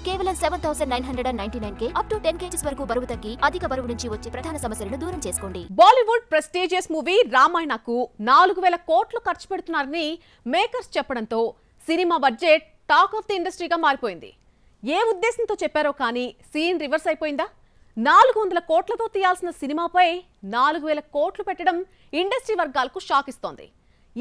కేవలం 7,999K up to 10 kgs వరకు బరువు తగ్గి అధిక బరువు నుంచి వచ్చే ప్రధాన సమస్యలను దూరం చేసుకోండి. బాలీవుడ్ ప్రెస్టీజియస్ మూవీ రామాయణకు 4,000 కోట్లు ఖర్చు పెడుతున్నారని మేకర్స్ చెప్పడంతో సినిమా బడ్జెట్ టాక్ ఆఫ్ ది ఇండస్ట్రీగా మారిపోయింది. ఏ ఉద్దేశంతో చెప్పారో కానీ సీన్ రివర్స్ అయిపోయిందా? 400 కోట్లతో తీయాల్సిన సినిమాపై 4,000 కోట్లు పెట్టడం ఇండస్ట్రీ వర్గాలకు షాక్ ఇస్తోంది.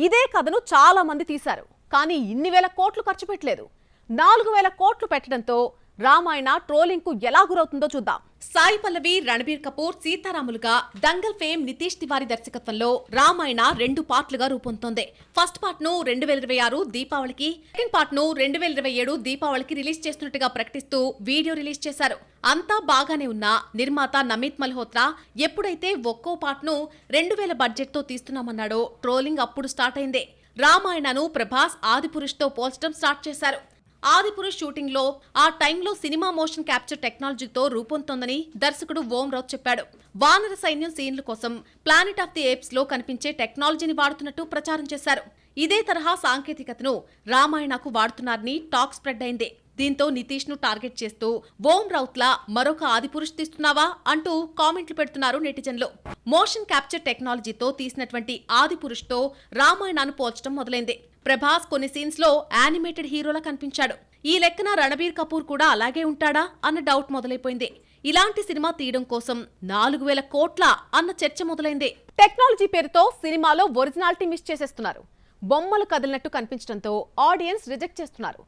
ఇదే కథను చాలా మంది తీశారు, కానీ ఇన్ని వేల కోట్లు ఖర్చు పెట్టలేదు. 4,000 కోట్లు పెట్టడంతో రామాయణ ట్రోలింగ్ కు ఎలా గురవుతుందో చూద్దాం. సాయి పల్లవి, రణబీర్ కపూర్ సీతారాములుగా దంగల్ ఫేమ్ నితీష్ తివారీ దర్శకత్వంలో రామాయణ 2 పార్ట్లుగా రూపొందుతోంది. ఫస్ట్ పార్ట్ ను 2026 దీపావళికి, సెకండ్ పార్ట్ ను 2027 దీపావళికి రిలీజ్ చేస్తున్నట్టుగా ప్రకటిస్తూ వీడియో రిలీజ్ చేశారు. అంతా బాగానే ఉన్న నిర్మాత నమిత్ మల్హోత్రా ఎప్పుడైతే ఒక్కో పార్ట్ ను 2,000 బడ్జెట్ తో తీస్తున్నామన్నాడో ట్రోలింగ్ అప్పుడు స్టార్ట్ అయింది. రామాయణను ప్రభాస్ ఆదిపురుష్ తో పోల్చడం స్టార్ట్ చేశారు. ఆదిపురుష్ షూటింగ్ లో ఆ టైంలో సినిమా మోషన్ క్యాప్చర్ టెక్నాలజీతో రూపొందుతోందని దర్శకుడు ఓం రావుత్ చెప్పాడు. వానర సైన్యం సీన్ల కోసం ప్లానెట్ ఆఫ్ ది ఏప్స్ లో కనిపించే టెక్నాలజీని వాడుతున్నట్టు ప్రచారం చేశారు. ఇదే తరహా సాంకేతికతను రామాయణకు వాడుతున్నారని టాక్ స్ప్రెడ్ అయింది. దీంతో నితీష్ ను టార్గెట్ చేస్తూ ఓం రావుత్ లా మరొక ఆదిపురుష్ తీస్తున్నావా అంటూ కామెంట్లు పెడుతున్నారు నెటిజన్లు. మోషన్ క్యాప్చర్ టెక్నాలజీతో తీసినటువంటి ఆదిపురుష్ తో రామాయణను పోల్చడం మొదలైంది. ప్రభాస్ కొన్ని సీన్స్ లో యానిమేటెడ్ హీరోలా కనిపించాడు. ఈ లెక్కన రణబీర్ కపూర్ కూడా అలాగే ఉంటాడా అన్న డౌట్ మొదలైపోయింది. ఇలాంటి సినిమా తీయడం కోసం 4,000 కోట్ల అన్న చర్చ మొదలైంది. టెక్నాలజీ పేరుతో సినిమాలో ఒరిజినాలిటీ మిస్ చేసేస్తున్నారు. బొమ్మలు కదిలినట్టు కనిపించడంతో ఆడియన్స్ రిజెక్ట్ చేస్తున్నారు.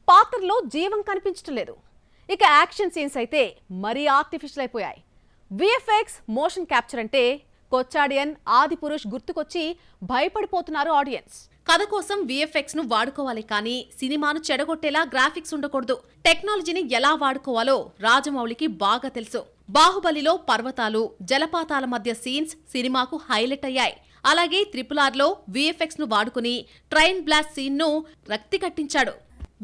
పాత్రలో జీవం కనిపించడం లేదు. ఇక యాక్షన్ సీన్స్ అయితే మరీ ఆర్టిఫిషియల్ అయిపోయాయి. విఎఫ్ఎక్స్ మోషన్ క్యాప్చర్ అంటే కొచ్చాడియన్, ఆదిపురుష్ గుర్తుకొచ్చి భయపడిపోతున్నారు ఆడియన్స్. కథ కోసం విఎఫ్ఎక్స్ ను వాడుకోవాలి కానీ సినిమాను చెడగొట్టేలా గ్రాఫిక్స్ ఉండకూడదు. టెక్నాలజీని ఎలా వాడుకోవాలో రాజమౌళికి బాగా తెలుసు. బాహుబలిలో పర్వతాలు, జలపాతాల మధ్య సీన్స్ సినిమాకు హైలైట్ అయ్యాయి. అలాగే RRR లో విఎఫ్ఎక్స్ ను వాడుకుని ట్రైన్ బ్లాస్ట్ సీన్ ను రక్తి కట్టించాడు.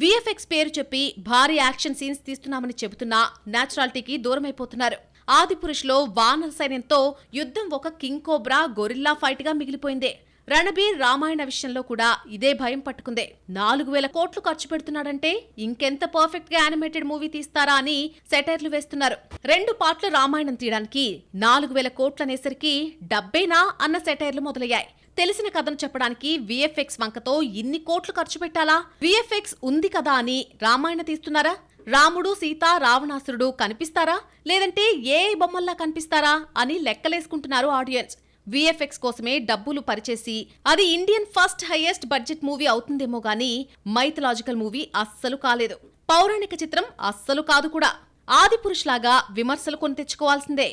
విఎఫ్ఎక్స్ పేరు చెప్పి భారీ యాక్షన్ సీన్స్ తీస్తున్నామని చెబుతున్నా నేచురాలిటీకి దూరమైపోతున్నారు. ఆదిపురుష్ లో వానర సైన్యంతో యుద్ధం ఒక కింగ్ కోబ్రా, గొరిల్లా ఫైట్ గా మిగిలిపోయింది. రణబీర్ రామాయణ విషయంలో కూడా ఇదే భయం పట్టుకుందే. 4,000 కోట్లు ఖర్చు పెడుతున్నాడంటే ఇంకెంత పర్ఫెక్ట్ గా యానిమేటెడ్ మూవీ తీస్తారా అని సెటైర్లు వేస్తున్నారు. 2 పార్ట్ల రామాయణం తీయడానికి 4,000 కోట్లనేసరికి డబ్బేనా అన్న సెటైర్లు మొదలయ్యాయి. తెలిసిన కథను చెప్పడానికి విఎఫ్ఎక్స్ వంకతో ఇన్ని కోట్లు ఖర్చు పెట్టాలా? విఎఫ్ఎక్స్ ఉంది కదా అని రామాయణ తీస్తున్నారా? రాముడు, సీత, రావణాసురుడు కనిపిస్తారా లేదంటే ఏ బొమ్మల్లా కనిపిస్తారా అని లెక్కలేసుకుంటున్నారు ఆడియన్స్. విఎఫ్ఎక్స్ కోసమే డబ్బులు పరిచేసి అది Indian first highest budget movie అవుతుందేమో గానీ మైథలాజికల్ మూవీ అస్సలు కాలేదు. పౌరాణిక చిత్రం అస్సలు కాదు కూడా. ఆదిపురుష్ లాగా విమర్శలు కొని తెచ్చుకోవాల్సిందే.